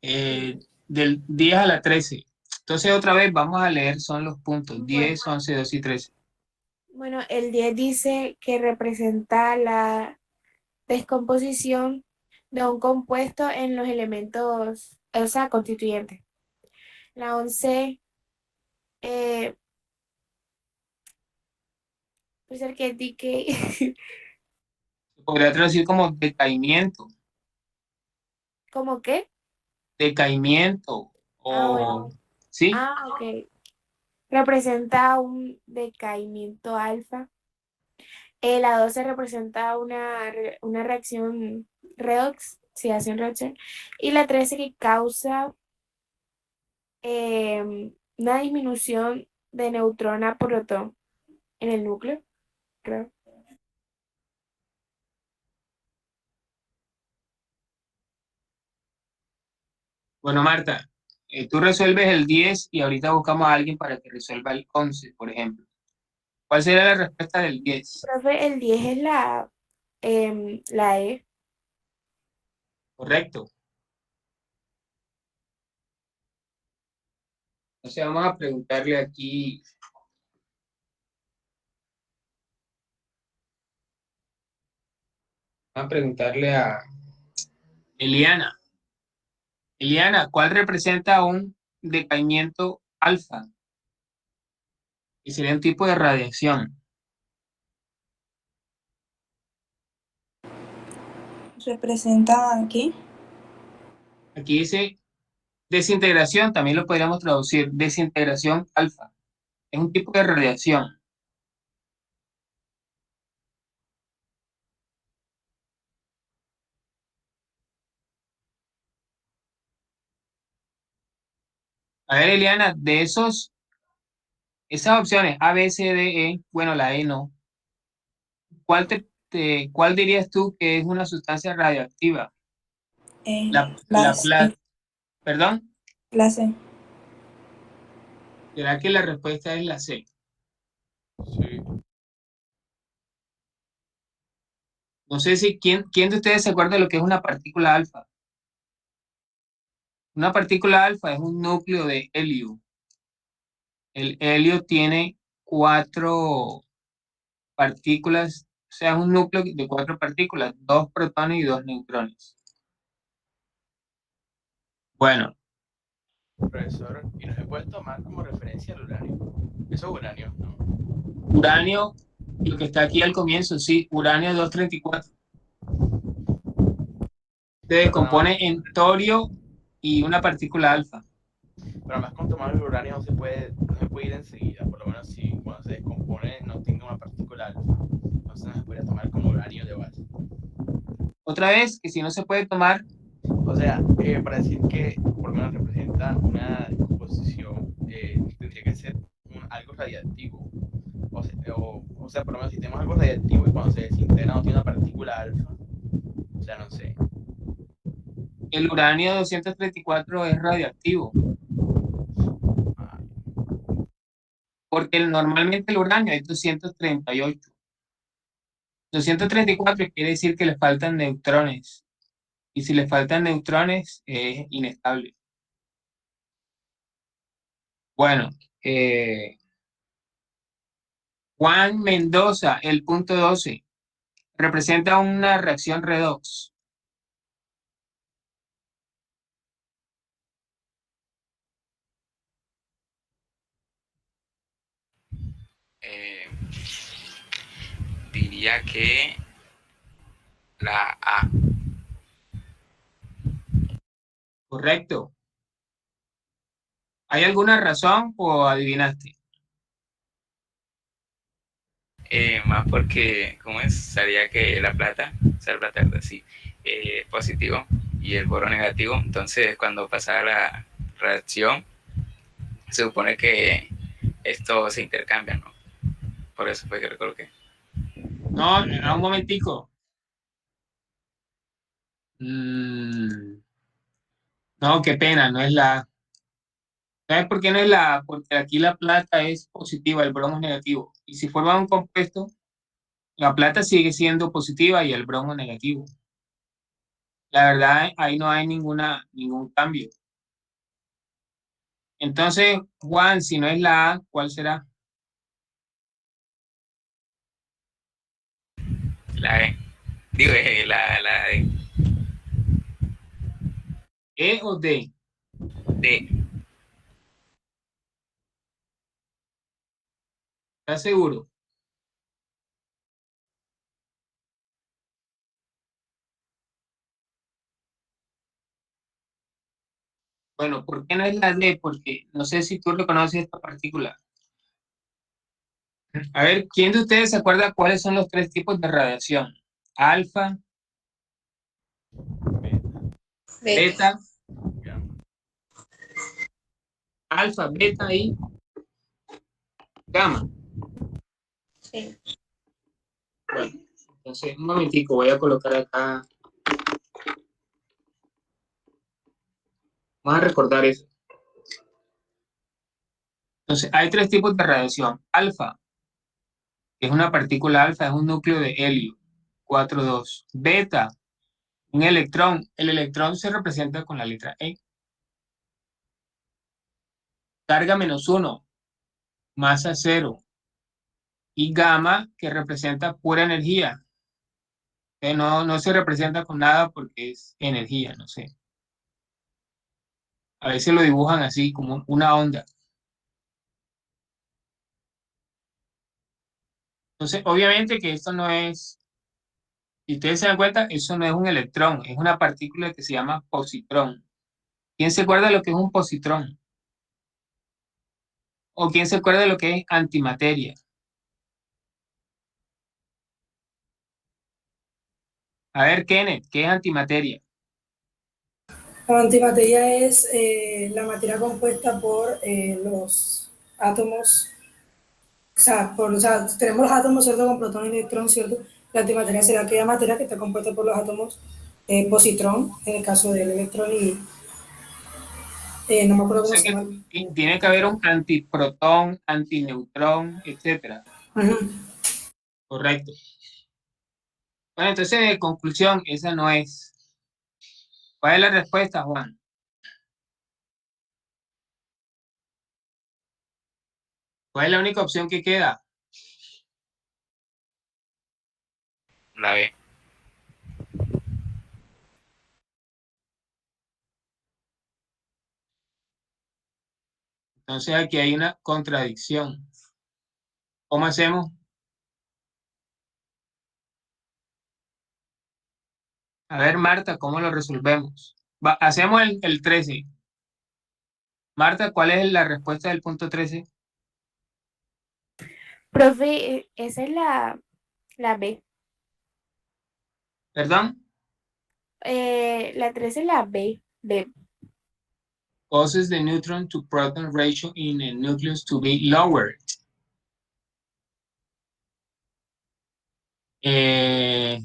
del 10 a la 13. Entonces, otra vez vamos a leer, son los puntos Bueno, 10, 11, 12 y 13. bueno, el 10 dice que representa la descomposición de un compuesto en los elementos, o sea, constituyentes. La 11, eh, pues el que decay, Se podría traducir como decaimiento, ¿cómo qué? decaimiento, Ah, bueno. o, ¿sí? Ok. Representa un decaimiento alfa. La 12 representa una reacción redox, si hace una reacción. Y la 13 que causa una disminución de neutrón a protón en el núcleo, creo. Bueno, Marta, tú resuelves el 10 y ahorita buscamos a alguien para que resuelva el 11, por ejemplo. ¿Cuál sería la respuesta del 10? Profe, el 10 es la E. Correcto. Entonces vamos a preguntarle aquí, vamos a preguntarle a Eliana. Eliana, ¿cuál representa un decaimiento alfa? Y sería un tipo de radiación. ¿Representa aquí? Aquí dice desintegración, también lo podríamos traducir, desintegración alfa. Es un tipo de radiación. A ver, Eliana, de esas opciones A, B, C, D, E, bueno, la E no. ¿Cuál dirías tú que es una sustancia radioactiva? La Las plata, perdón, la C. ¿será que la respuesta es la C? Sí. No sé si quién de ustedes se acuerda de lo que es una partícula alfa. Una partícula alfa es un núcleo de helio. El helio tiene cuatro partículas, o sea, es un núcleo de cuatro partículas, dos protones y dos neutrones. Bueno, Profesor, y no se puede tomar como referencia el uranio. Eso es uranio, ¿no? uranio, lo que está aquí al comienzo, sí, uranio 234. Se Pero nada más, descompone en torio y una partícula alfa. pero más con tomar el uranio no se puede ir enseguida. Por lo menos si cuando se descompone no tenga una partícula alfa. Entonces no se puede tomar como uranio de base. Otra vez, que si no se puede tomar, O sea, para decir que por lo menos representa una composición, tendría que ser algo radiactivo. O sea, por lo menos si tenemos algo radiactivo y cuando se desintegra no tiene una partícula alfa. O sea, no sé. el uranio 234 es radioactivo, Ah, porque normalmente el uranio es 238. 234 quiere decir que le faltan neutrones, y si le faltan neutrones es inestable. Bueno, Juan Mendoza, el punto 12 representa una reacción redox. Eh, diría que la A. Correcto. ¿Hay alguna razón o adivinaste? Más porque, ¿cómo es? Sabía que la plata, o sea, la plata es así, positivo y el boro negativo. Entonces, cuando pasa la reacción, se supone que esto se intercambia, ¿no? Por eso fue que recoloqué. No, a un momentico. Mm, no, qué pena, no es la A. ¿Sabes por qué no es la A? Porque aquí la plata es positiva, el bromo es negativo. Y si forma un compuesto, la plata sigue siendo positiva y el bromo negativo. La verdad, ahí no hay ningún cambio. Entonces, Juan, si no es la A, ¿cuál será? La E. Digo, la D. ¿E o D? D. ¿Estás seguro? Bueno, ¿por qué no es la D? Porque no sé si tú reconoces esta partícula. A ver, ¿quién de ustedes se acuerda cuáles son los tres tipos de radiación? Alfa, Beta. beta, alfa, beta y gamma. Sí. Bueno, entonces, un momentico, voy a colocar acá. Vamos a recordar eso. Entonces, hay tres tipos de radiación. Alfa, que es una partícula alfa, es un núcleo de helio, 4,2. Beta, un electrón. El electrón se representa con la letra E. Carga -1, masa 0. Y gamma, que representa pura energía. No se representa con nada porque es energía, no sé. A veces lo dibujan así, como una onda. Entonces, obviamente que esto no es, si ustedes se dan cuenta, eso no es un electrón, es una partícula que se llama positrón. ¿Quién se acuerda de lo que es un positrón? ¿O quién se acuerda de lo que es antimateria? A ver, Kenneth, ¿qué es antimateria? La antimateria es la materia compuesta por los átomos, o sea, tenemos los átomos, ¿cierto? Con protón y electrón, ¿cierto? La antimateria sería aquella materia que está compuesta por los átomos positrón, en el caso del electrón, y no me acuerdo O cómo sea se que llama. tiene que haber un antiprotón, antineutrón, etcétera. Ujú. Correcto. Bueno, entonces, conclusión, esa no es. ¿Cuál es la respuesta, Juan? ¿Cuál es la única opción que queda? La B. Entonces aquí hay una contradicción. ¿Cómo hacemos? A ver, Marta, ¿cómo lo resolvemos? Hacemos el 13. Marta, ¿cuál es la respuesta del punto 13? Profe, esa es la B. ¿Perdón? La 3 es la B. B. Causes the neutron to proton ratio in a nucleus to be lowered. Eh,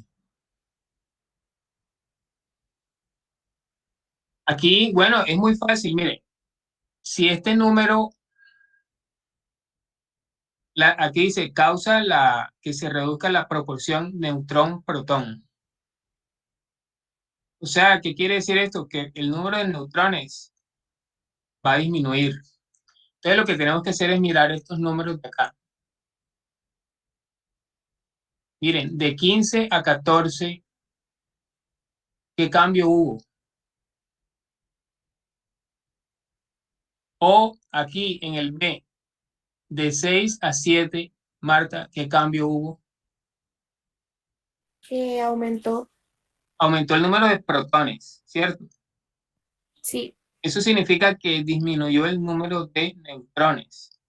Aquí, bueno, es muy fácil, mire. Si este número, aquí dice, causa que se reduzca la proporción neutrón-protón. O sea, ¿qué quiere decir esto? Que el número de neutrones va a disminuir. Entonces lo que tenemos que hacer es mirar estos números de acá. Miren, de 15 a 14, ¿qué cambio hubo? O aquí en el B, de 6 a 7, Marta, ¿qué cambio hubo? Que aumentó. Aumentó el número de protones, ¿cierto? Sí. Eso significa que disminuyó el número de neutrones.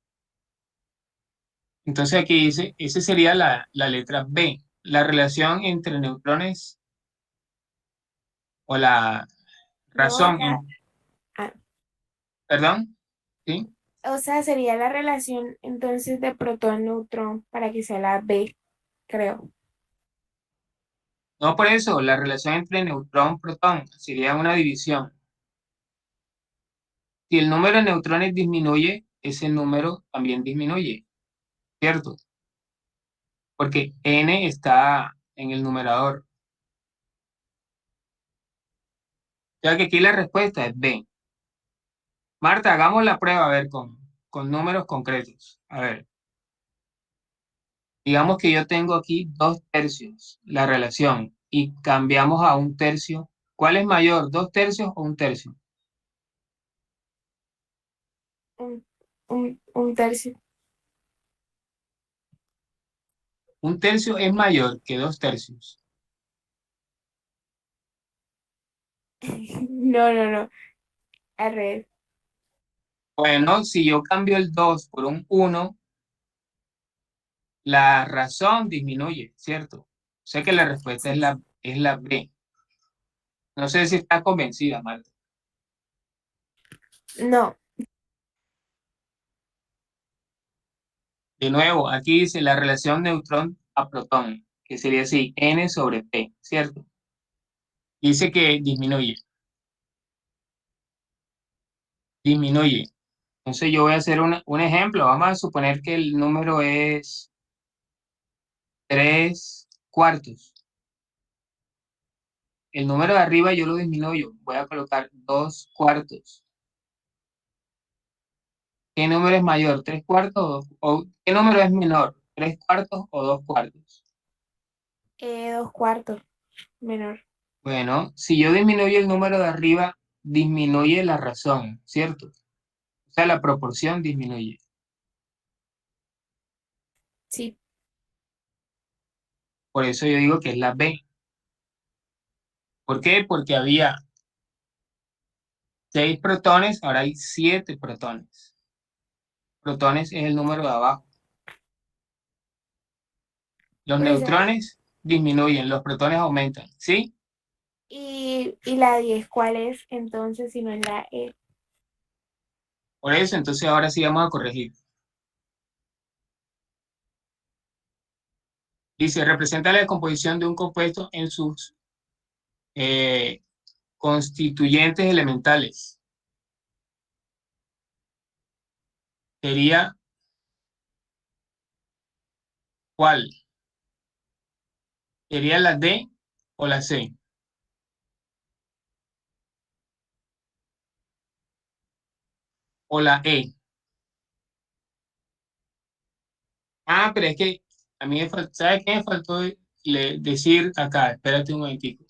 Entonces aquí dice, esa sería la letra B, la relación entre neutrones o la No, razón, ah, perdón, ¿sí? o sea, sería la relación entonces de protón-neutrón para que sea la B, creo. No por eso, la relación entre neutrón-protón sería una división. Si el número de neutrones disminuye, ese número también disminuye, ¿cierto? Porque n está en el numerador. sea que aquí la respuesta es B. Marta, hagamos la prueba, a ver, con números concretos. A ver, digamos que yo tengo aquí 2 tercios, la relación, y cambiamos a 1 tercio. ¿Cuál es mayor, 2 tercios o 1 tercio? Un tercio. 1 tercio es mayor que 2 tercios. No, no, no. Al revés. Bueno, si yo cambio el 2 por un 1, la razón disminuye, ¿cierto? Sé que la respuesta es la B. No sé si está convencida, Marta. No. De nuevo, aquí dice la relación neutrón a protón, que sería así, N sobre P, ¿cierto? Dice que disminuye. Disminuye. Entonces yo voy a hacer un ejemplo. Vamos a suponer que el número es 3/4. El número de arriba yo lo disminuyo. Voy a colocar 2/4. ¿Qué número es mayor? ¿3/4 o qué número es menor? ¿3/4 o 2/4? 2/4 menor. Bueno, si yo disminuyo el número de arriba, disminuye la razón, ¿cierto? O sea, la proporción disminuye. Sí. Por eso yo digo que es la B. ¿Por qué? Porque había 6 protones, ahora hay 7 protones. Protones es el número de abajo. Los Profesora, neutrones disminuyen, los protones aumentan, ¿sí? ¿y la 10 cuál es entonces si no es la E? Por eso, entonces ahora sí vamos a corregir. Dice, representa la descomposición de un compuesto en sus eh, constituyentes elementales. Sería, ¿cuál? ¿Sería la D o la C? ¿O la E? Ah, pero es que a mí me faltó, ¿sabe qué me faltó decir acá? Espérate un momentico.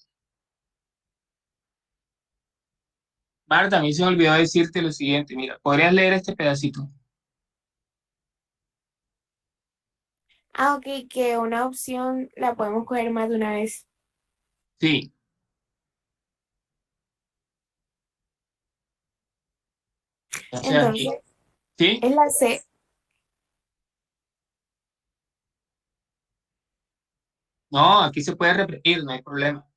Marta, a mí se me olvidó decirte lo siguiente. Mira, ¿podrías leer este pedacito? Ah, ok, que una opción la podemos coger más de una vez. Sí. O sea, aquí. Entonces, ¿Sí? es la C. No, aquí se puede repetir, no hay problema.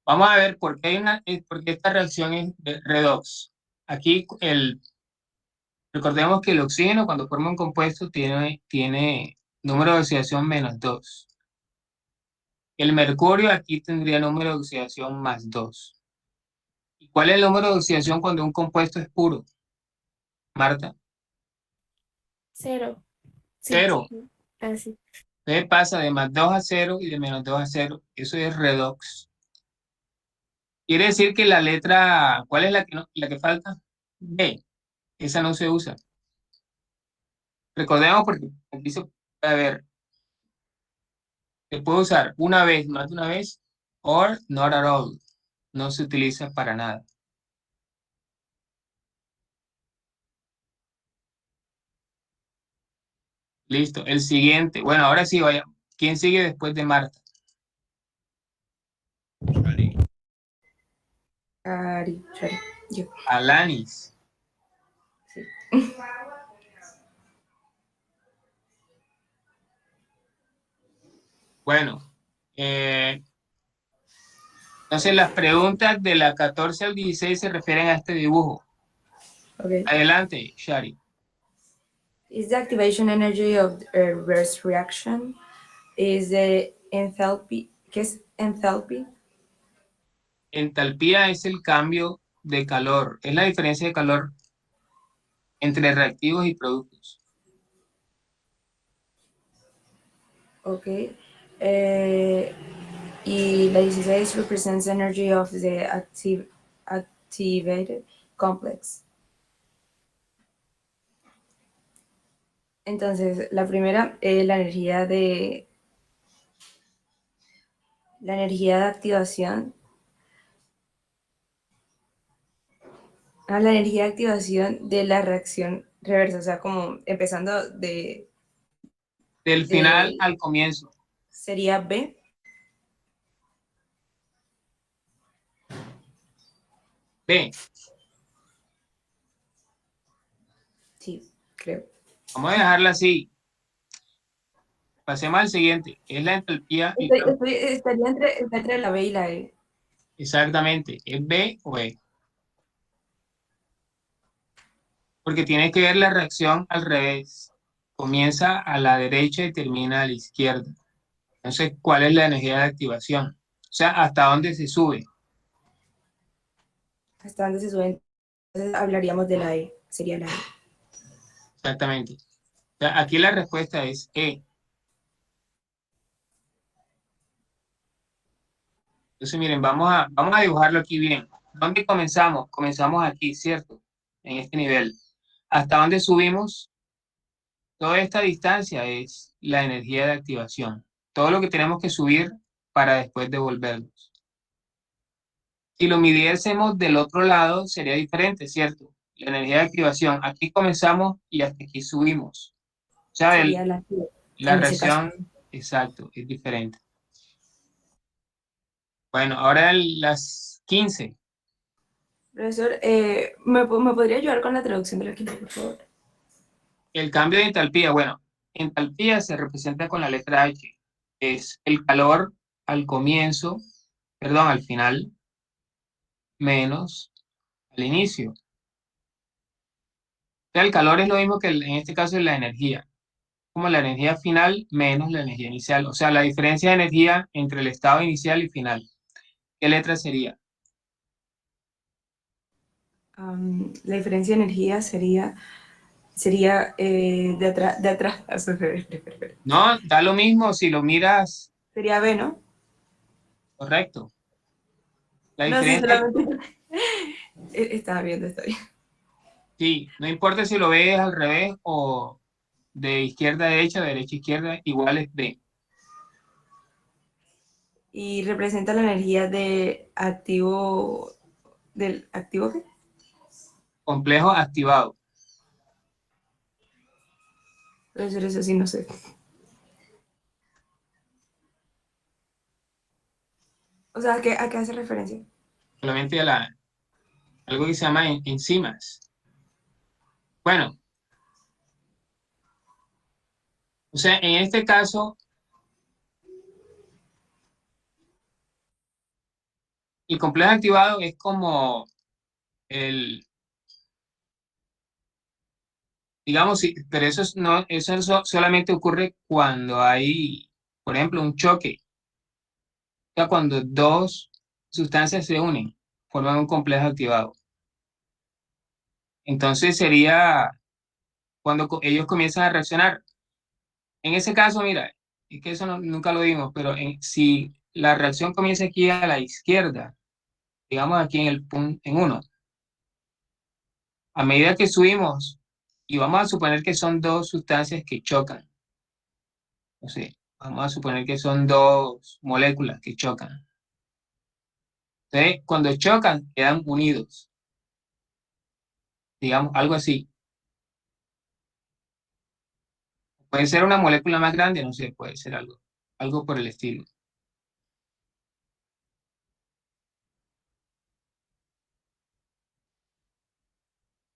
Vamos a ver por qué por qué esta reacción es redox. Aquí recordemos que el oxígeno cuando forma un compuesto tiene número de oxidación -2. El mercurio aquí tendría número de oxidación +2. ¿Y cuál es el número de oxidación cuando un compuesto es puro, Marta? 0. Sí. 0. Así. Entonces pasa de +2 a 0 y de -2 a 0. Eso es redox. Quiere decir que la letra, ¿cuál es la que falta? B. Esa no se usa. Recordemos porque aquí se puede ver, se puede usar una vez, más de una vez, or not at all. No se utiliza para nada. Listo. El siguiente. Bueno, ahora sí, vaya. ¿Quién sigue después de Marta? Chari. Chari, yo. Alanis. Sí. Bueno, entonces las preguntas de la 14 al 16 se refieren a este dibujo. Okay. Adelante, Shari. Is the activation energy of a reverse reaction? Is the enthalpy? ¿Qué es enthalpy? Entalpía es el cambio de calor, es la diferencia de calor entre reactivos y productos. Okay. Y la 16 represents energy of the activated complex. Entonces, la primera es la energía de activación. La energía de activación de la reacción reversa, o sea, como empezando Del final al comienzo. sería B. B. Sí, creo. Vamos a dejarla así. Pasemos al siguiente. Es la entalpía. Está entre la B y la E. Exactamente. ¿Es B o E? Porque tienes que ver la reacción al revés. Comienza a la derecha y termina a la izquierda. Entonces, ¿cuál es la energía de activación? O sea, ¿hasta dónde se sube? Hasta donde se suben. Entonces hablaríamos de la E. Sería la E. Exactamente. O sea, aquí la respuesta es E. Entonces, miren, vamos a dibujarlo aquí bien. ¿Dónde comenzamos? Comenzamos aquí, ¿cierto? En este nivel. ¿Hasta dónde subimos? Toda esta distancia es la energía de activación. Todo lo que tenemos que subir para después devolvernos. Si lo midiésemos del otro lado, sería diferente, ¿cierto? La energía de activación. Aquí comenzamos y hasta aquí subimos. O sea, Sería la E. la En ese caso. reacción, exacto, es diferente. Bueno, ahora las 15. Profesor, ¿me podría ayudar con la traducción de la quinta, por favor? El cambio de entalpía, bueno, entalpía se representa con la letra H. Es el calor al comienzo, perdón, al final, menos al inicio. O sea, el calor es lo mismo que en este caso es la energía, como la energía final menos la energía inicial. O sea, la diferencia de energía entre el estado inicial y final. ¿Qué letra sería? La diferencia de energía sería de atrás. Espera. No, da lo mismo si lo miras Sería B, ¿no? correcto. La No, sí, diferencia, solamente. Estaba viendo, está bien. sí, no importa si lo ves al revés o de izquierda a derecha, de derecha a izquierda, igual es B. Y representa la energía de activo. ¿Del activo qué? Complejo activado. Profesor, eso sí, no sé. O sea, a qué hace referencia? Solamente algo que se llama enzimas. Bueno, o sea, en este caso, el complejo activado es como el, digamos, pero no, solamente ocurre cuando hay, por ejemplo, un choque. O sea, cuando dos sustancias se unen, forman un complejo activado. Entonces sería cuando ellos comienzan a reaccionar. En ese caso, mira, es que eso nunca lo vimos, pero si la reacción comienza aquí a la izquierda, digamos aquí en el punto, en uno, a medida que subimos, y vamos a suponer que son dos sustancias que chocan, o sea, vamos a suponer que son dos moléculas que chocan. Entonces, cuando chocan, quedan unidos, digamos, algo así. Puede ser una molécula más grande, no sé, puede ser algo por el estilo.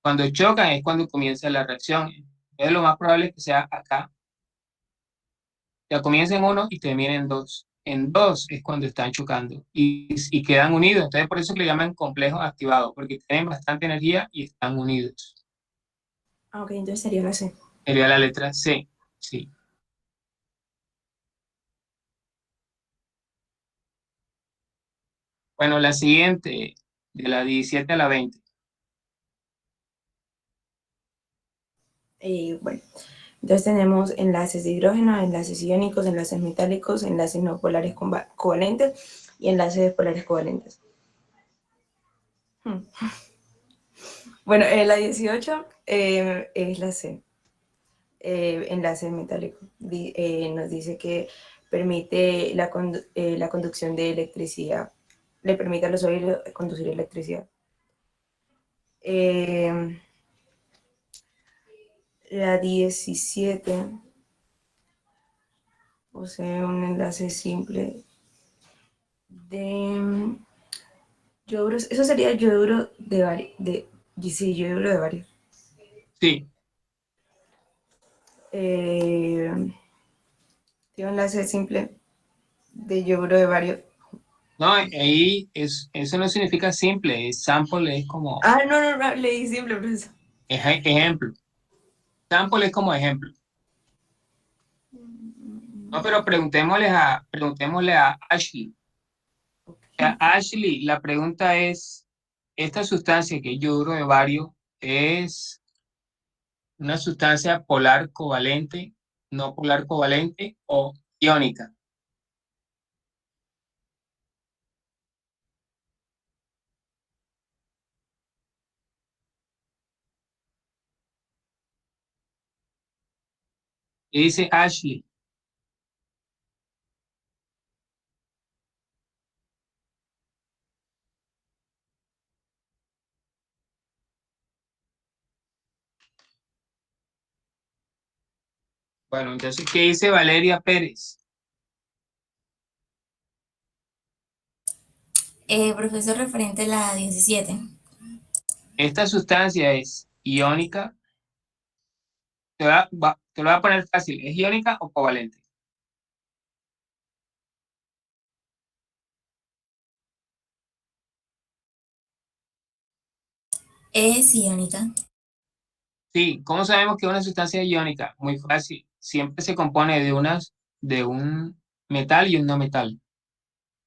Cuando chocan es cuando comienza la reacción. Entonces, lo más probable es que sea acá. Ya comienza en uno y termina en dos. En dos es cuando están chocando y quedan unidos. Entonces, por eso que le llaman complejo activado, porque tienen bastante energía y están unidos. Ah, ok, entonces sería la C. Sería la letra C. Sí. Bueno, la siguiente, de la 17 a la 20. Bueno, Entonces tenemos enlaces de hidrógeno, enlaces iónicos, enlaces metálicos, enlaces no polares covalentes y enlaces polares covalentes. Bueno, la 18 es la C, enlace metálico. Nos dice que permite la conducción de electricidad, le permite a los sólidos conducir electricidad. La 17 posee un enlace simple de yoduro. Eso sería yoduro de bario. Sí, yoduro de bario. Sí, Tiene un enlace simple de yoduro de bario. no, ahí eso no significa simple, sample es como No, leí simple, profesor. ejemplo. Sample es como ejemplo. No, pero preguntémosle a Ashley. Ashley, la pregunta es, ¿esta sustancia que es yoduro de bario es una sustancia polar covalente, no polar covalente o iónica? ¿Qué dice Ashley? Bueno, entonces, ¿qué dice Valeria Pérez? Profesor, referente a la 17. Esta sustancia es iónica. Te lo voy a poner fácil. ¿Es iónica o covalente? Es iónica. Sí, ¿cómo sabemos que una sustancia es iónica? Muy fácil. Siempre se compone de un metal y un no metal.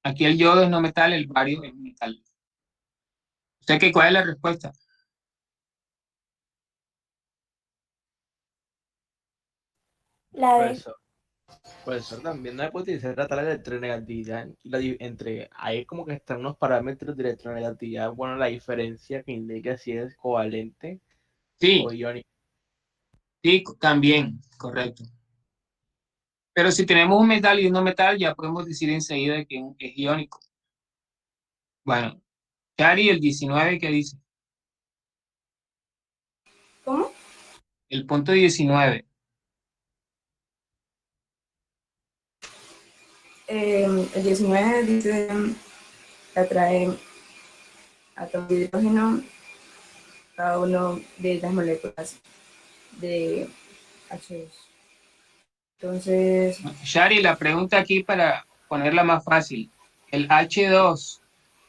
Aquí el yodo es no metal, el bario es metal. ¿Usted qué, cuál es la respuesta? La D. Profesor, también no se puede utilizar la tabla de electronegatividad. Hay como que están unos parámetros de electronegatividad. Bueno, la diferencia que indica si es covalente Sí, o iónico. sí, también, correcto. Pero si tenemos un metal y un no metal, ya podemos decir enseguida que es iónico. Bueno, Cari, el 19, ¿qué dice? ¿Cómo? El punto 19. El 19 dice atrae átomos de hidrógeno cada uno de las moléculas de H2. Entonces, Shari, la pregunta aquí para ponerla más fácil. ¿El H2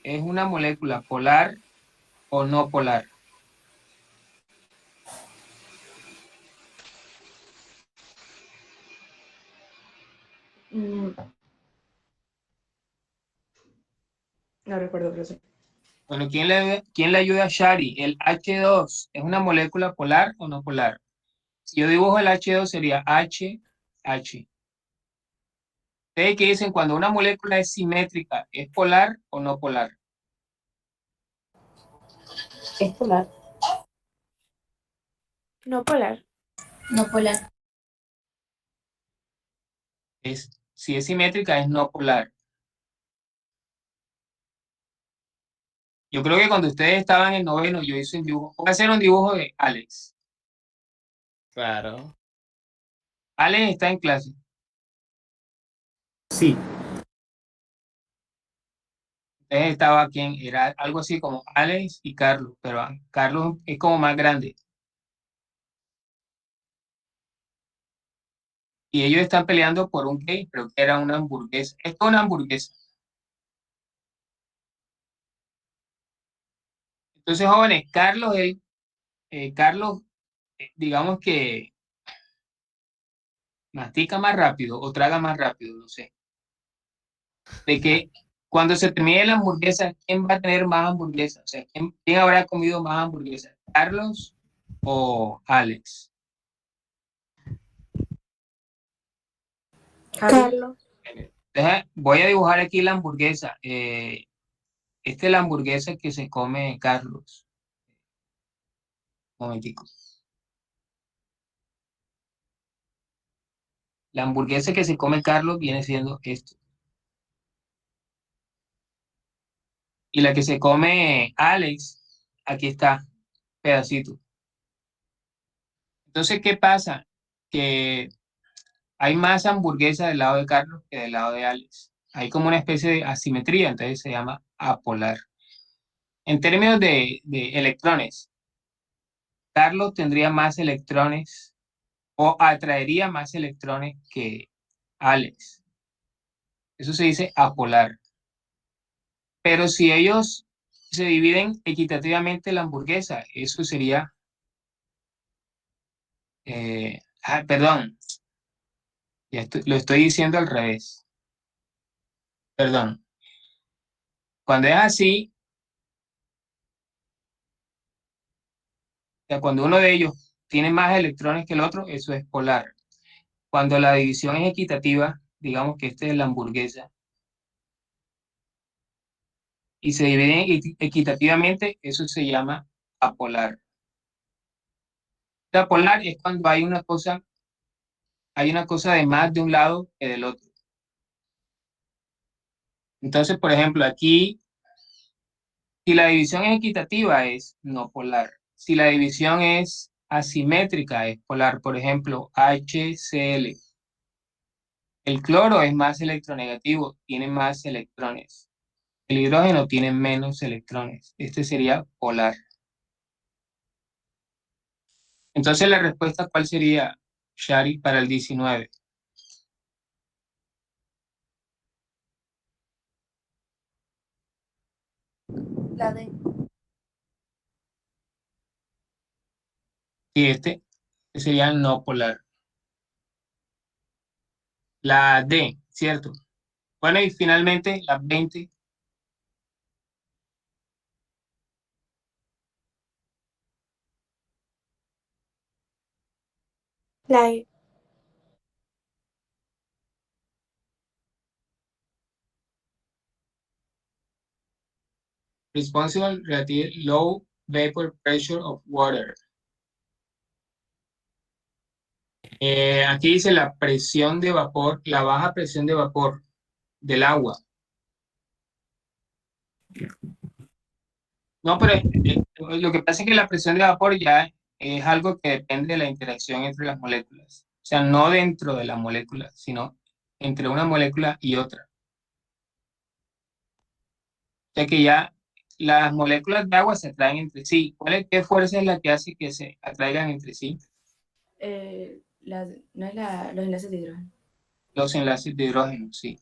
es una molécula polar o no polar? no recuerdo, profesor. Bueno, quién le ayuda a Shari? ¿El H2 es una molécula polar o no polar? Si yo dibujo el H2 sería H, H. ¿Ustedes qué dicen cuando una molécula es simétrica? ¿Es polar o no polar? Es polar. No polar. No polar. Si es simétrica, es no polar. Yo creo que cuando ustedes estaban en noveno, yo hice un dibujo. Voy a hacer un dibujo de Alex. Claro. Alex está en clase. Sí, Entonces estaba quien era algo así como Alex y Carlos, pero Carlos es como más grande. Y ellos están peleando por un qué, creo que era una hamburguesa. Esto es una hamburguesa. Entonces, jóvenes, Carlos, digamos que mastica más rápido o traga más rápido, no sé. De que cuando se termine la hamburguesa, ¿quién va a tener más hamburguesas? O sea, ¿quién habrá comido más hamburguesas? ¿Carlos o Alex? Carlos. Voy a dibujar aquí la hamburguesa. Esta es la hamburguesa que se come Carlos. Un momentico. La hamburguesa que se come Carlos viene siendo esto. Y la que se come Alex, aquí está, pedacito. Entonces, ¿qué pasa? Que hay más hamburguesa del lado de Carlos que del lado de Alex. Hay como una especie de asimetría, entonces se llama apolar. En términos de electrones, Carlos tendría más electrones o atraería más electrones que Alex. Eso se dice apolar. Pero si ellos se dividen equitativamente la hamburguesa, eso sería, perdón, lo estoy diciendo al revés. Perdón. Cuando es así, o sea, cuando uno de ellos tiene más electrones que el otro, eso es polar. Cuando la división es equitativa, digamos que esta es la hamburguesa, y se dividen equitativamente, eso se llama apolar. La polar es cuando hay una cosa de más de un lado que del otro. Entonces, por ejemplo, aquí, si la división es equitativa, es no polar. Si la división es asimétrica, es polar. Por ejemplo, HCl. El cloro es más electronegativo, tiene más electrones. El hidrógeno tiene menos electrones. Este sería polar. Entonces, la respuesta, ¿cuál sería, Shari, para el 19? La D. Y este sería no polar. La D, ¿cierto? Bueno, y finalmente la 20. La E. Responsible relative low vapor pressure of water. Aquí dice la presión de vapor, la baja presión de vapor del agua. No, pero lo que pasa es que la presión de vapor ya es algo que depende de la interacción entre las moléculas. O sea, no dentro de la molécula, sino entre una molécula y otra. O sea que ya las moléculas de agua se atraen entre sí. ¿Qué fuerza es la que hace que se atraigan entre sí? No es los enlaces de hidrógeno. Los enlaces de hidrógeno, sí.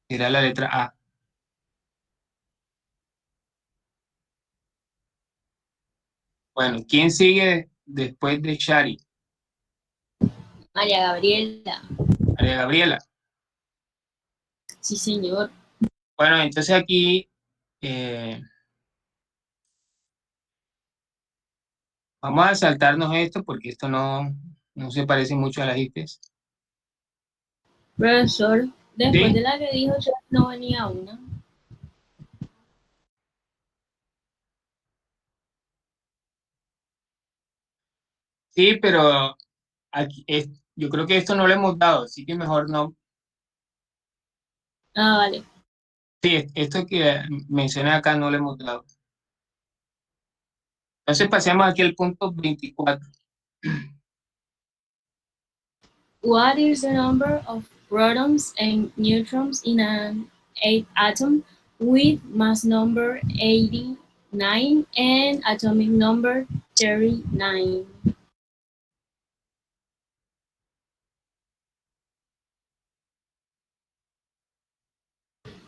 Era la letra A. Bueno, ¿quién sigue después de Shari? María Gabriela. María Gabriela. Sí, señor. Bueno, entonces aquí vamos a saltarnos esto porque esto no se parece mucho a las ITES. Profesor, después ¿Sí? de la que dijo, ya no venía una. Sí, pero aquí yo creo que esto no lo hemos dado, así que mejor no. Ah, vale. Sí, esto que mencioné acá no lo hemos dado. Entonces pasemos aquí al punto 24. What is the number of protons and neutrons in an atom with mass number 89 and atomic number 39?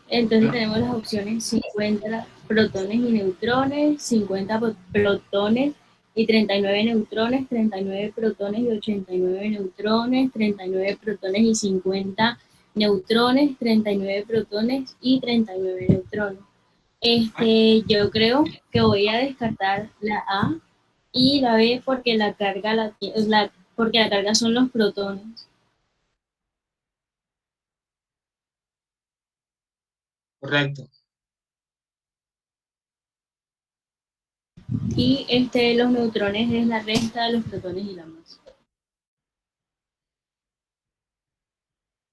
Entonces tenemos las opciones 50 protones y neutrones, 50 protones y 39 neutrones, 39 protones y 89 neutrones, 39 protones y 50 neutrones, 39 protones y 39 neutrones. Yo creo que voy a descartar la A y la B porque porque la carga son los protones. Correcto. Y los neutrones es la resta de los protones y la masa.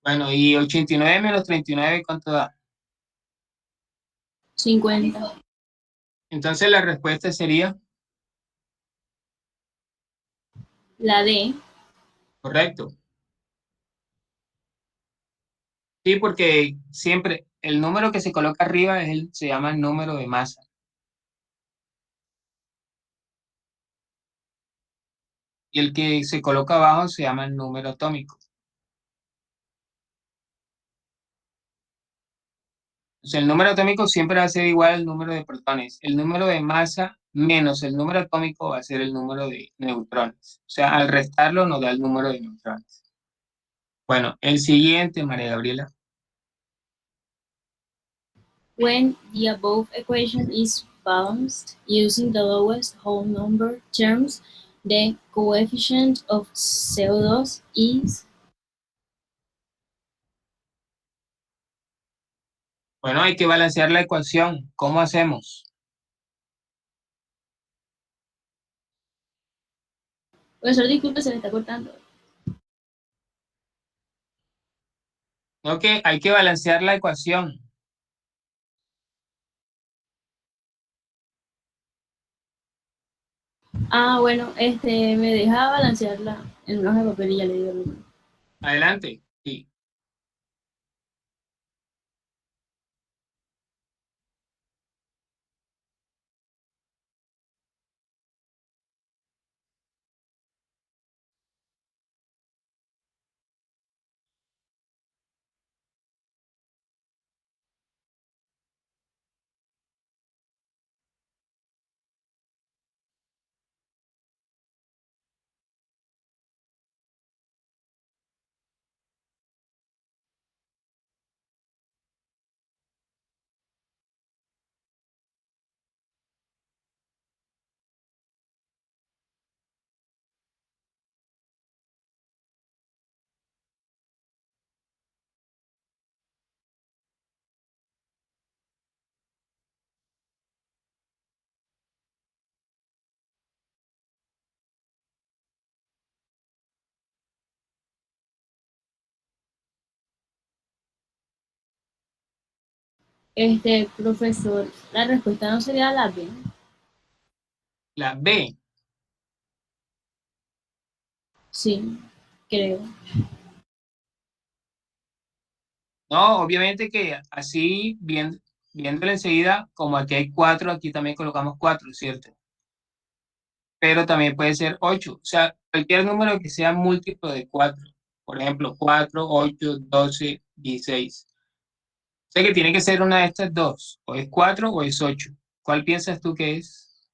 Bueno, y 89 menos 39, ¿cuánto da? 50. Entonces la respuesta sería La D. correcto. Sí, porque siempre el número que se coloca arriba se llama el número de masa. Y el que se coloca abajo se llama el número atómico. O sea, el número atómico siempre va a ser igual al número de protones. El número de masa menos el número atómico va a ser el número de neutrones. O sea, al restarlo nos da el número de neutrones. Bueno, el siguiente, María Gabriela. When the above equation is balanced using the lowest whole number terms, the coefficient of CO2 is. Bueno, hay que balancear la ecuación. ¿Cómo hacemos? Profesor, disculpe, se le está cortando. Ok, hay que balancear la ecuación. Ah, bueno, me deja balancearla en una hoja de papel y ya le digo el número. Adelante. Sí. Profesor, la respuesta no sería la B. La B. Sí, creo. No, obviamente que así, viéndolo enseguida, como aquí hay 4, aquí también colocamos 4, ¿cierto? Pero también puede ser 8. O sea, cualquier número que sea múltiplo de 4. Por ejemplo, 4, 8, 12, 16. O sea que tiene que ser una de estas dos. O es 4 o es 8. ¿Cuál piensas tú que es?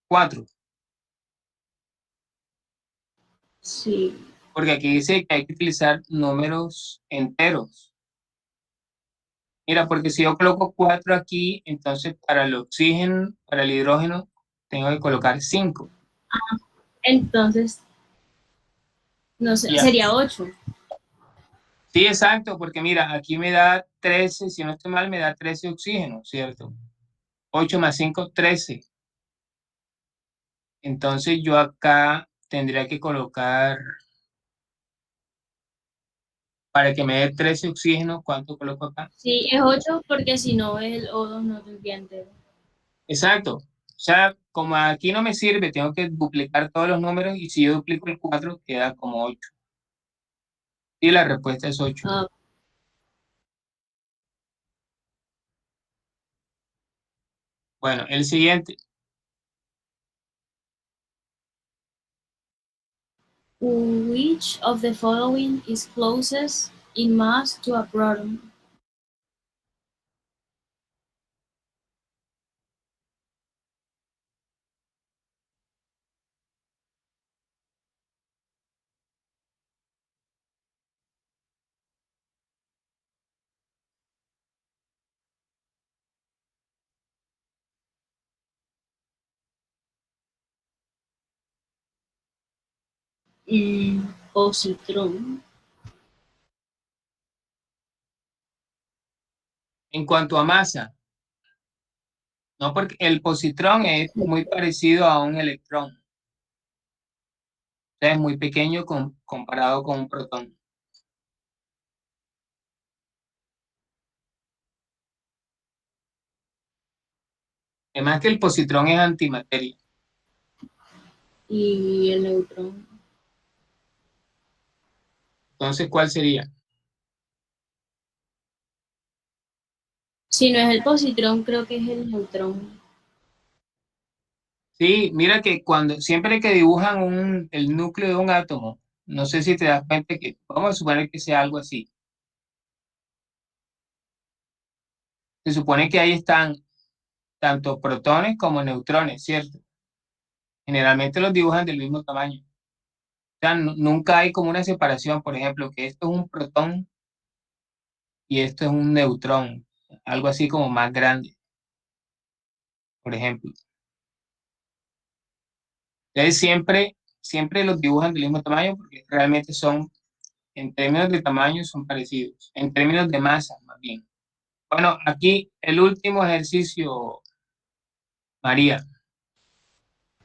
4. Sí. Porque aquí dice que hay que utilizar números enteros. Mira, porque si yo coloco 4 aquí, entonces para el oxígeno, para el hidrógeno, tengo que colocar 5. Entonces, no sé, Ya. sería 8. Sí, exacto, porque mira, aquí me da 13, si no estoy mal, me da 13 oxígenos, ¿cierto? 8 más 5, 13. Entonces yo acá tendría que colocar, para que me dé 13 oxígenos, ¿cuánto coloco acá? Sí, es 8 porque si no el O2 no tendría entero. Exacto. O sea, como aquí no me sirve, tengo que duplicar todos los números y si yo duplico el 4 queda como 8. Y la respuesta es 8. Ah, Bueno, el siguiente. which of the following is closest in mass to a proton? Positrón. En cuanto a masa, no, porque el positrón es muy parecido a un electrón. O sea, es muy pequeño comparado con un protón. Además que el positrón es antimateria. Y el neutrón. Entonces, ¿cuál sería? Si no es el positrón, creo que es el neutrón. Sí, mira que siempre que dibujan el núcleo de un átomo, no sé si te das cuenta que, vamos a suponer que sea algo así. Se supone que ahí están tanto protones como neutrones, ¿cierto? Generalmente los dibujan del mismo tamaño. O sea, nunca hay como una separación, por ejemplo, que esto es un protón y esto es un neutrón, algo así como más grande, por ejemplo. Entonces siempre los dibujan del mismo tamaño porque realmente son, en términos de tamaño, son parecidos, en términos de masa, más bien. Bueno, aquí el último ejercicio, María.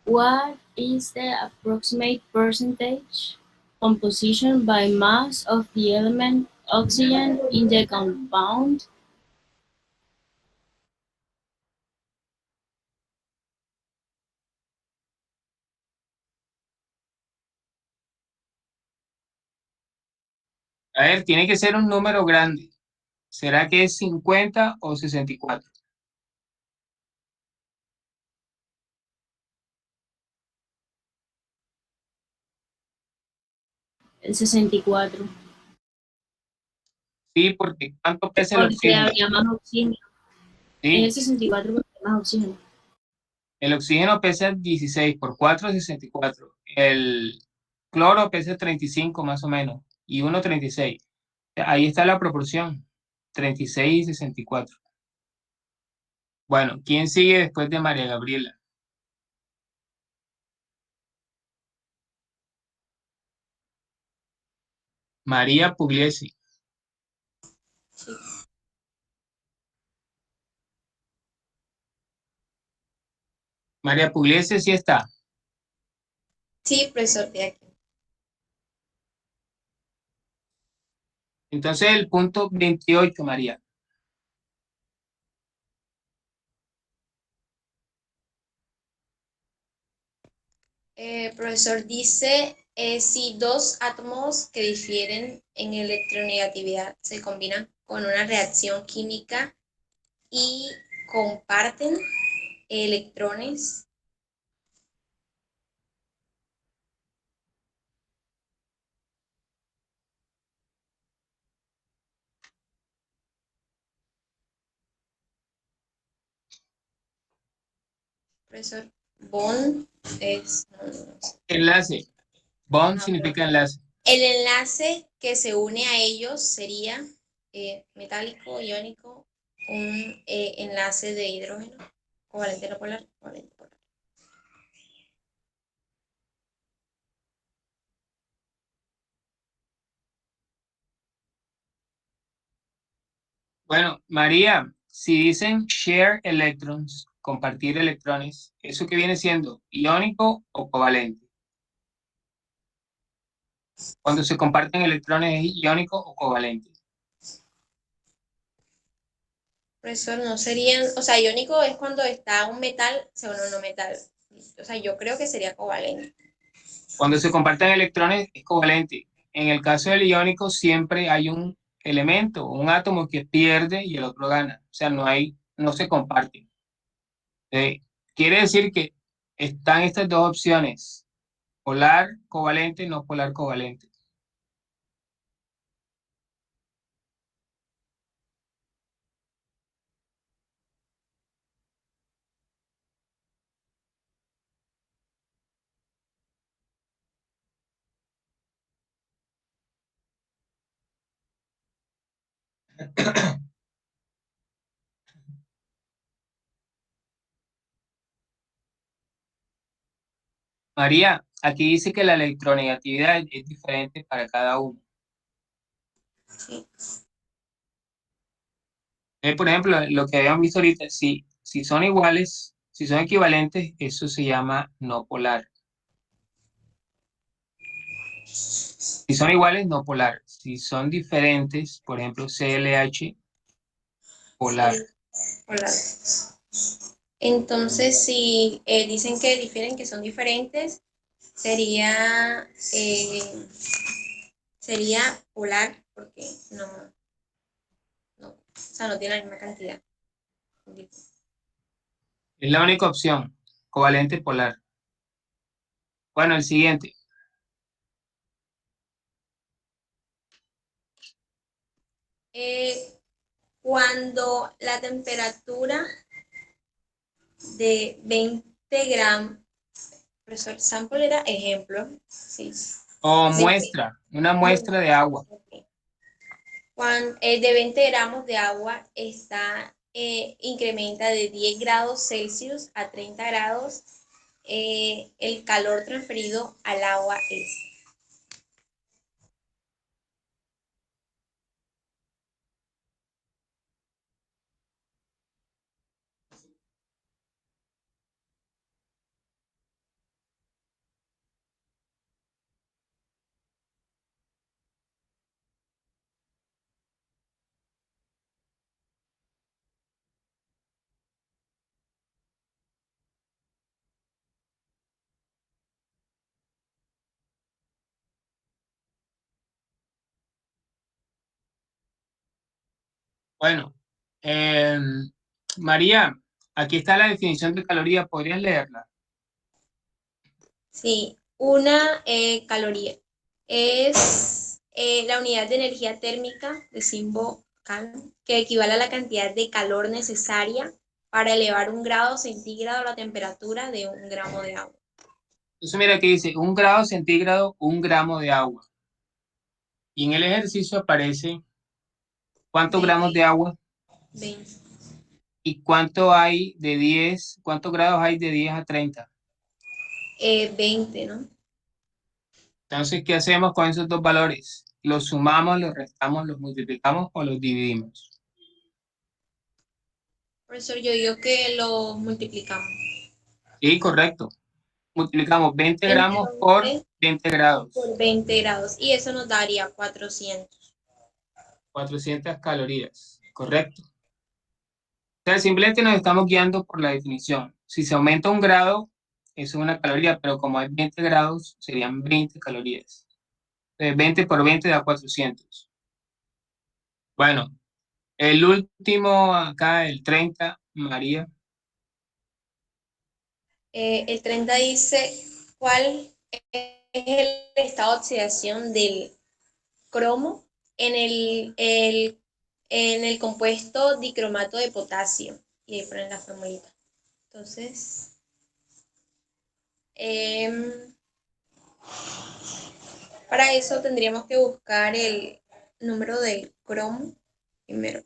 What is the approximate percentage composition by mass of the element oxygen in the compound? A ver, tiene que ser un número grande. ¿Será que es 50 o 64? El 64. Sí, porque ¿cuánto pesa el Porque oxígeno? habría más oxígeno. Es el Sí, 64 porque hay más oxígeno. el oxígeno pesa 16 por 4, 64. El cloro pesa 35 más o menos y uno 36. Ahí está la proporción, 36 y 64. Bueno, ¿quién sigue después de María Gabriela? María Pugliese. María Pugliese sí está. Sí, profesor, de aquí. Entonces el punto 28, María. Profesor dice, si dos átomos que difieren en electronegatividad se combinan con una reacción química y comparten electrones. Profesor, bond es... no sé. Enlace. Bond Ah, significa enlace. el enlace que se une a ellos sería metálico, iónico, un enlace de hidrógeno, covalente no polar, covalente polar. Bueno, María, si dicen share electrons, compartir electrones, ¿eso qué viene siendo? ¿Iónico o covalente? Cuando se comparten electrones, ¿es iónico o covalente? Profesor, no serían, o sea, iónico es cuando está un metal, se une no metal. O sea, yo creo que sería covalente. Cuando se comparten electrones, es covalente. En el caso del iónico, siempre hay un elemento, un átomo que pierde y el otro gana. O sea, no se comparten. Eh, Quiere decir que están estas dos opciones, polar covalente, no polar covalente. María, aquí dice que la electronegatividad es diferente para cada uno. Sí. Por ejemplo, lo que habíamos visto ahorita, si son iguales, si son equivalentes, eso se llama no polar. Si son iguales, no polar. Si son diferentes, por ejemplo, CLH, polar. Sí, polar. Entonces, si dicen que difieren, que son diferentes, sería polar, porque o sea, no tiene la misma cantidad. Es la única opción, covalente polar. Bueno, el siguiente. Cuando la temperatura de 20 gramos, profesor, sample era ejemplo, sí. O 20. muestra, una muestra de agua. Cuando, de 20 gramos de agua incrementa de 10 grados Celsius a 30 grados, el calor transferido al agua es. Bueno, María, aquí está la definición de caloría, ¿podrías leerla? Sí, una caloría es la unidad de energía térmica de símbolo cal, que equivale a la cantidad de calor necesaria para elevar 1 grado centígrado la temperatura de 1 gramo de agua. Entonces mira aquí dice 1 grado centígrado, 1 gramo de agua. Y en el ejercicio aparece cuántos 20. gramos de agua 20. y cuánto hay de 10, cuántos grados hay de 10 a 30. 20, ¿no? Entonces, ¿qué hacemos con esos dos valores? ¿Los sumamos, los restamos, los multiplicamos o los dividimos? Profesor, yo digo que lo multiplicamos. Sí, correcto. Multiplicamos 20 gramos por Entonces, 20 grados. por 20 grados. Y eso nos daría 400. 400 calorías. Correcto. O sea, simplemente nos estamos guiando por la definición. Si se aumenta 1 grado, eso es una caloría, pero como hay 20 grados, serían 20 calorías. Entonces, 20 por 20 da 400. Bueno, el último acá, el 30, María. El 30 dice, ¿cuál es el estado de oxidación del cromo en el compuesto dicromato de potasio? Y ahí ponen la formulita. Entonces, para eso tendríamos que buscar el número del cromo primero,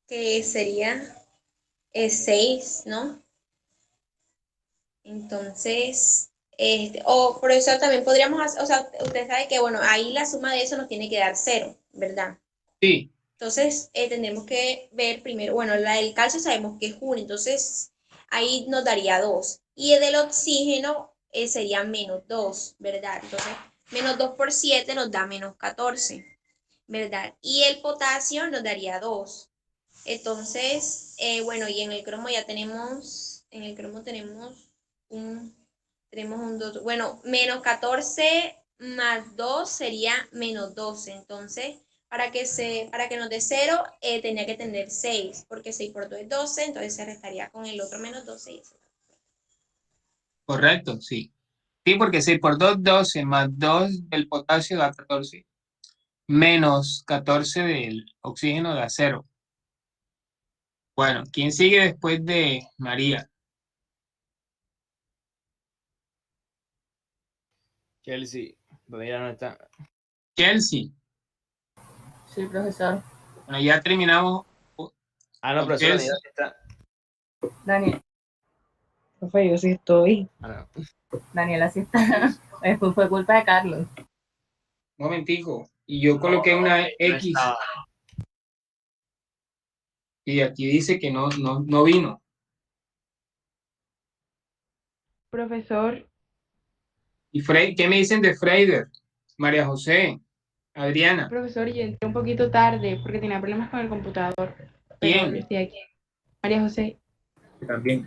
que sería 6, ¿no? Entonces, o por eso también podríamos hacer, o sea, usted sabe que, bueno, ahí la suma de eso nos tiene que dar 0, ¿verdad? Sí. Entonces, tendremos que ver primero, bueno, la del calcio sabemos que es 1, entonces ahí nos daría 2. Y el del oxígeno sería -2, ¿verdad? Entonces, -2 por 7 nos da -14, ¿verdad? Y el potasio nos daría 2. Entonces, bueno, y en el cromo ya tenemos, en el cromo tenemos un 2, bueno, -14 más 2 sería -12. Entonces, para que nos dé 0, tenía que tener 6, porque 6 por 2 es 12, entonces se restaría con el otro -12 y eso. Correcto, sí. Sí, porque 6 por 2, 12, más 2 del potasio da 14, menos 14 del oxígeno da 0. Bueno, ¿quién sigue después de María? Chelsea, ¿dónde ya no está? Chelsea. Sí, profesor. Bueno, ya terminamos. Ah, no, con profesor, Chelsea. Daniela sí está. Daniel. Profe, yo sí estoy. Ah, no. Daniela sí está. Después fue culpa de Carlos. Un momentico. Y yo coloqué una No X. estaba. Y aquí dice que no vino. Profesor, ¿Y qué me dicen de Freider? María José, Adriana, profesor, yo entré un poquito tarde porque tenía problemas con el computador, pero ¿quién? estoy aquí. María José. También.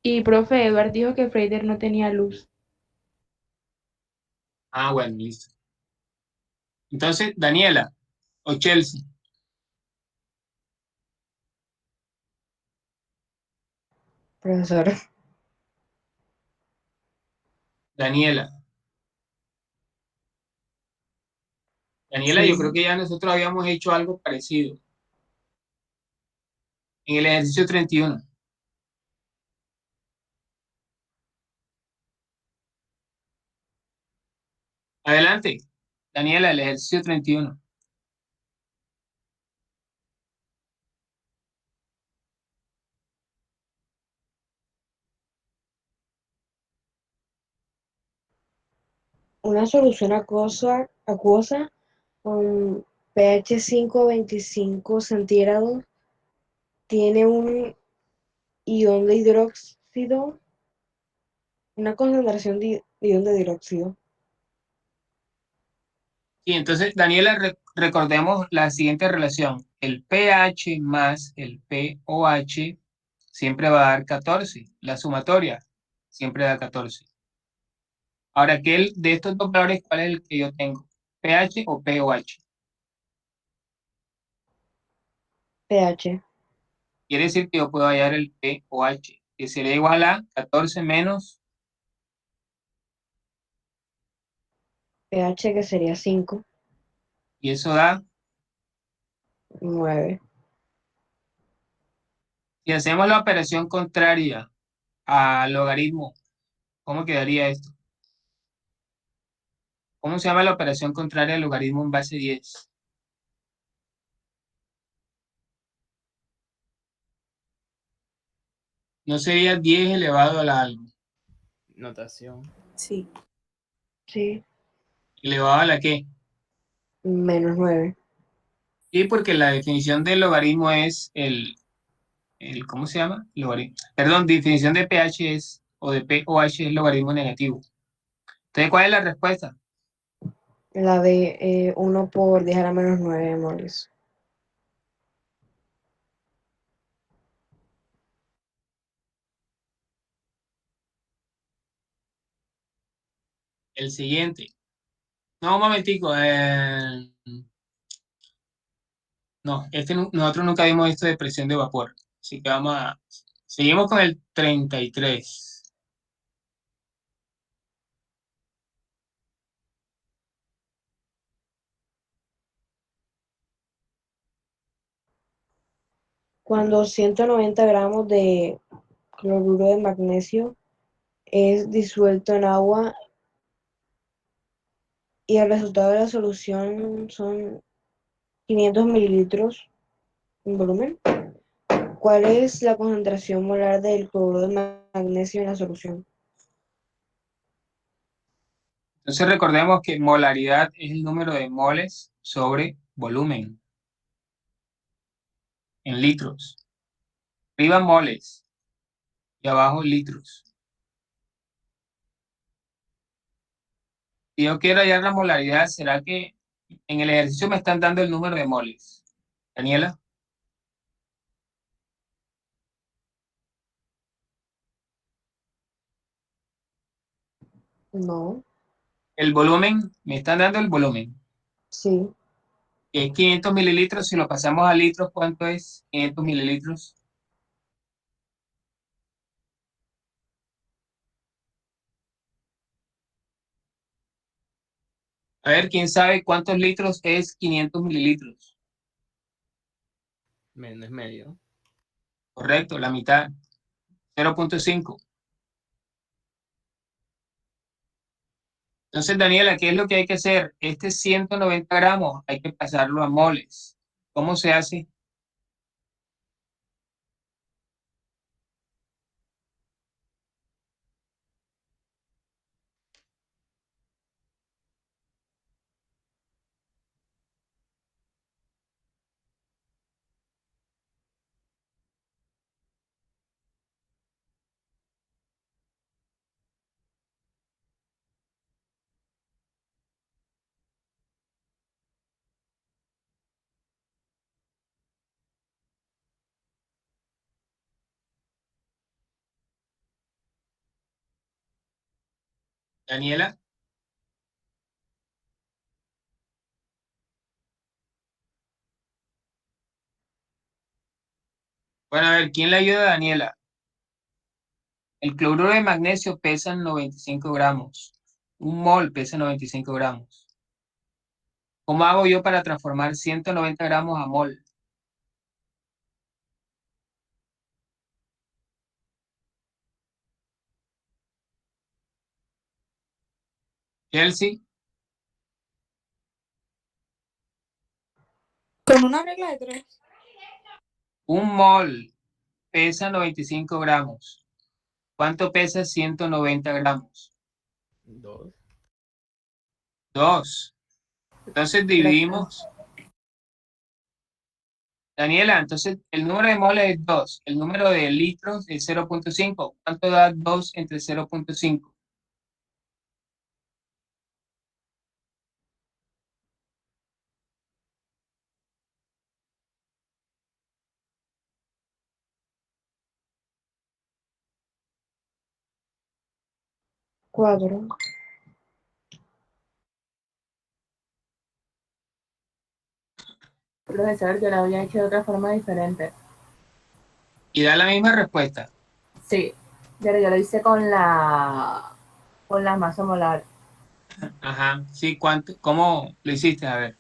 Y profe, Eduard dijo que Freider no tenía luz. Ah, bueno, listo. Entonces, Daniela o Chelsea. Profesor, Daniela. Daniela, yo creo sí. que ya nosotros habíamos hecho algo parecido en el ejercicio 31. Adelante, Daniela, el ejercicio 31. Una solución acuosa con pH 5,25 centígrados tiene un ion de hidróxido, una concentración de ion de hidróxido. Y entonces, Daniela, recordemos la siguiente relación. El pH más el pOH siempre va a dar 14. La sumatoria siempre da 14. Ahora, de estos dos valores, ¿cuál es el que yo tengo? ¿pH o pOH? pH, Quiere decir que yo puedo hallar el pOH, que sería igual a 14 menos, pH que sería 5, y eso da, 9. si hacemos la operación contraria al logaritmo, ¿cómo quedaría esto? ¿Cómo se llama la operación contraria al logaritmo en base 10? ¿No sería 10 elevado a la algo? Notación. Sí. Sí, ¿Elevado a la qué? menos 9. Sí, porque la definición del logaritmo es ¿cómo se llama? Perdón, definición de pH o de pOH es logaritmo negativo. Entonces, ¿cuál es la respuesta? La de 1 por 10 a la menos 9 moles. El siguiente. No, un momentico. No, nosotros nunca vimos esto de presión de vapor. Así que seguimos con el 33. Cuando 190 gramos de cloruro de magnesio es disuelto en agua y el resultado de la solución son 500 mililitros en volumen. ¿Cuál es la concentración molar del cloruro de magnesio en la solución? Entonces recordemos que molaridad es el número de moles sobre volumen en litros. Arriba moles y abajo litros. Si yo quiero hallar la molaridad, ¿será que en el ejercicio me están dando el número de moles? Daniela, No, el volumen, me están dando el volumen, sí, que es 500 mililitros. Si lo pasamos a litros, ¿cuánto es 500 mililitros? A ver, ¿quién sabe cuántos litros es 500 mililitros? Menos medio. Correcto, la mitad, 0,5. Entonces, Daniela, ¿qué es lo que hay que hacer? Este 190 gramos hay que pasarlo a moles. ¿Cómo se hace? Daniela. Bueno, a ver, ¿quién le ayuda a Daniela? El cloruro de magnesio pesa 95 gramos. Un mol pesa 95 gramos. ¿Cómo hago yo para transformar 190 gramos a mol? Chelsea, Con una regla de 3. un mol pesa 95 gramos. ¿Cuánto pesa 190 gramos? 2. 2. Entonces dividimos. Daniela, entonces el número de moles es 2. El número de litros es 0.5. ¿Cuánto da 2 entre 0.5? Cuatro. Profesor, yo lo había hecho de otra forma diferente. Y da la misma respuesta. Sí, pero yo lo hice con la masa molar. Ajá. Sí, ¿cuánto? ¿Cómo lo hiciste? A ver.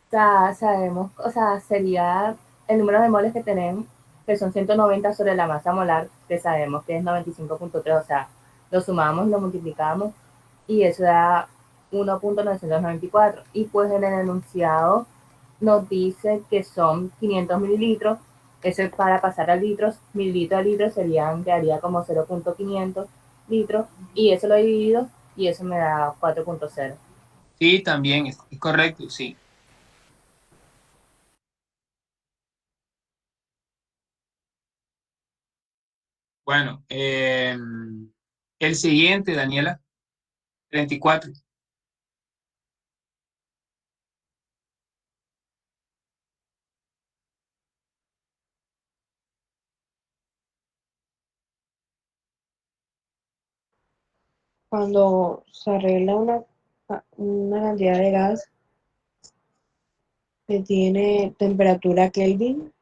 O sea, sabemos, o sea, sería el número de moles que tenemos, que son 190 sobre la masa molar, que sabemos que es 95.3, o sea, lo sumamos, lo multiplicamos y eso da 1.994. Y pues en el enunciado nos dice que son 500 mililitros, eso es para pasar a litros, mililitros a litros serían, quedaría como 0.500 litros, y eso lo he dividido y eso me da 4.0. Sí, también es correcto, sí. Bueno, el siguiente, Daniela, 34. Cuando se arregla una cantidad de gas que tiene temperatura Kelvin,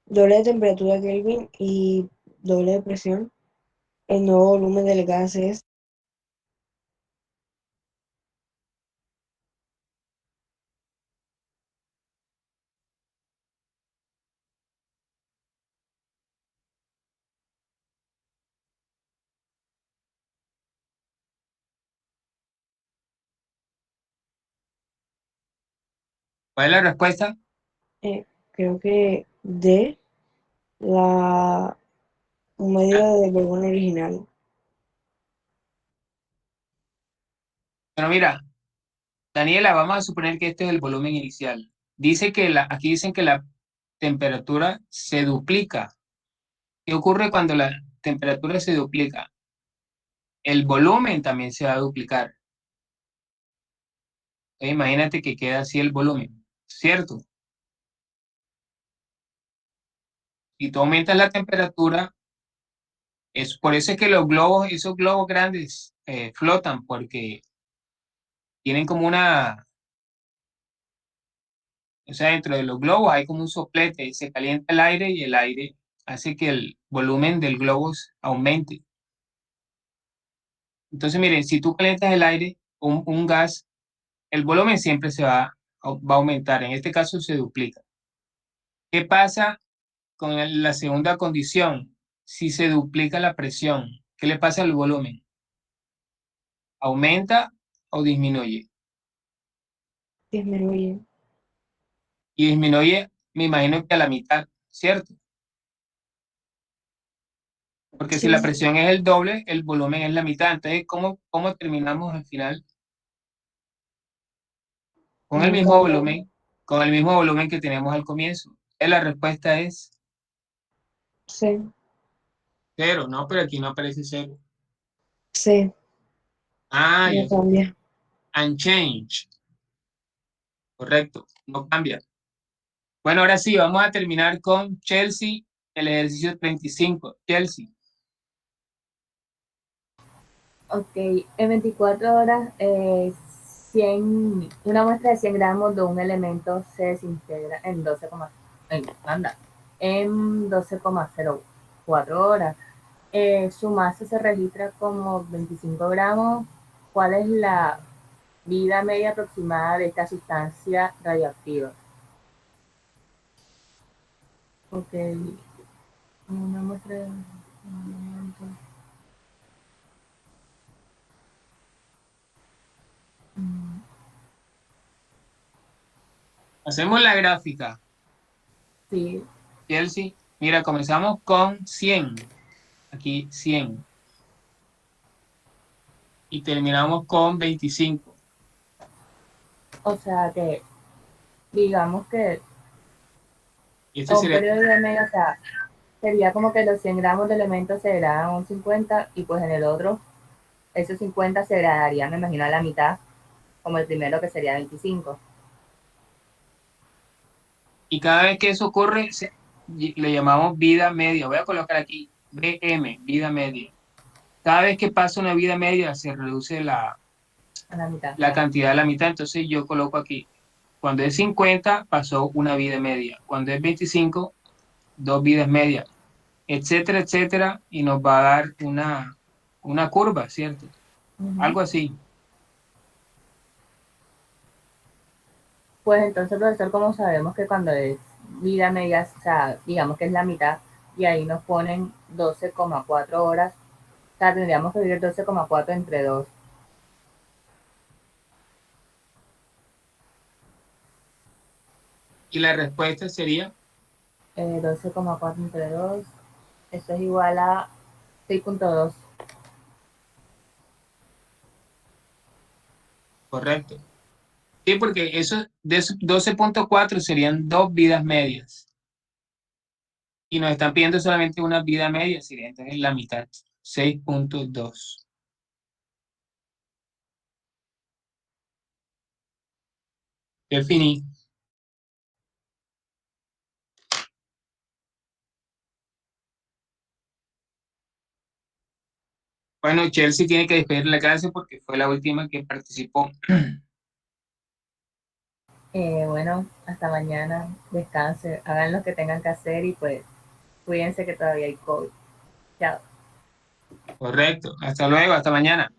doble de temperatura Kelvin y doble de presión, el nuevo volumen del gas es ¿Cuál es la respuesta? creo que D, la un medio del volumen original. Pero mira, Daniela, vamos a suponer que este es el volumen inicial. Dice que aquí dicen que la temperatura se duplica. ¿Qué ocurre cuando la temperatura se duplica? El volumen también se va a duplicar. Imagínate que queda así el volumen, ¿cierto? Si tú aumentas la temperatura, es por eso es que los globos, esos globos grandes, flotan, porque tienen como o sea, dentro de los globos hay como un soplete, se calienta el aire y el aire hace que el volumen del globo aumente. Entonces, miren, si tú calientas el aire, un gas, el volumen siempre va a aumentar. En este caso se duplica. ¿Qué pasa con la segunda condición? Si se duplica la presión, ¿qué le pasa al volumen? ¿Aumenta o disminuye? Disminuye. Y disminuye, me imagino que a la mitad, ¿cierto? Porque si Sí, la presión es el doble, el volumen es la mitad. Entonces, ¿cómo terminamos al final? Con el mismo aumentando. volumen, con el mismo volumen que teníamos al comienzo. La respuesta es Sí, cero, ¿no? Pero aquí no aparece cero. sí, Ah, no ya. cambia. Unchanged. Correcto, no cambia. Bueno, ahora sí, vamos a terminar con Chelsea, el ejercicio 35. Chelsea. Ok, en 24 horas, 100, una muestra de 100 gramos de un elemento se desintegra en 12,04 horas. Su masa se registra como 25 gramos. ¿Cuál es la vida media aproximada de esta sustancia radioactiva? Ok, una muestra de... Hacemos la gráfica, Sí, Chelsea. Mira, comenzamos con 100. Aquí 100. Y terminamos con 25. o sea que digamos que Y este a un sería, periodo de medio, o sea, sería como que los 100 gramos de elementos se degradan a un 50 y pues en el otro, esos 50 se degradarían, me imagino, a la mitad, como el primero que sería 25. y cada vez que eso ocurre, le llamamos vida media. Voy a colocar aquí BM, vida media. Cada vez que pasa una vida media, se reduce A la mitad. la cantidad a la mitad. Entonces yo coloco aquí, cuando es 50, pasó una vida media. Cuando es 25, dos vidas medias, etcétera, etcétera, y nos va a dar una curva, ¿cierto? Ujú. Algo así. Pues entonces, profesor, como sabemos que cuando es vida media, o sea, digamos que es la mitad, y ahí nos ponen 12,4 horas, o sea, tendríamos que dividir 12,4 entre 2. Y la respuesta sería 12,4 entre 2, eso es igual a 6,2. correcto. Sí, porque eso de esos 12,4 serían dos vidas medias. Y nos están pidiendo solamente una vida media, sería entonces la mitad, 6,2. Definí. Bueno, Chelsea tiene que despedir la clase porque fue la última que participó. Bueno, hasta mañana, descansen, hagan lo que tengan que hacer y pues cuídense que todavía hay COVID. Chao. Correcto. Hasta luego, hasta mañana.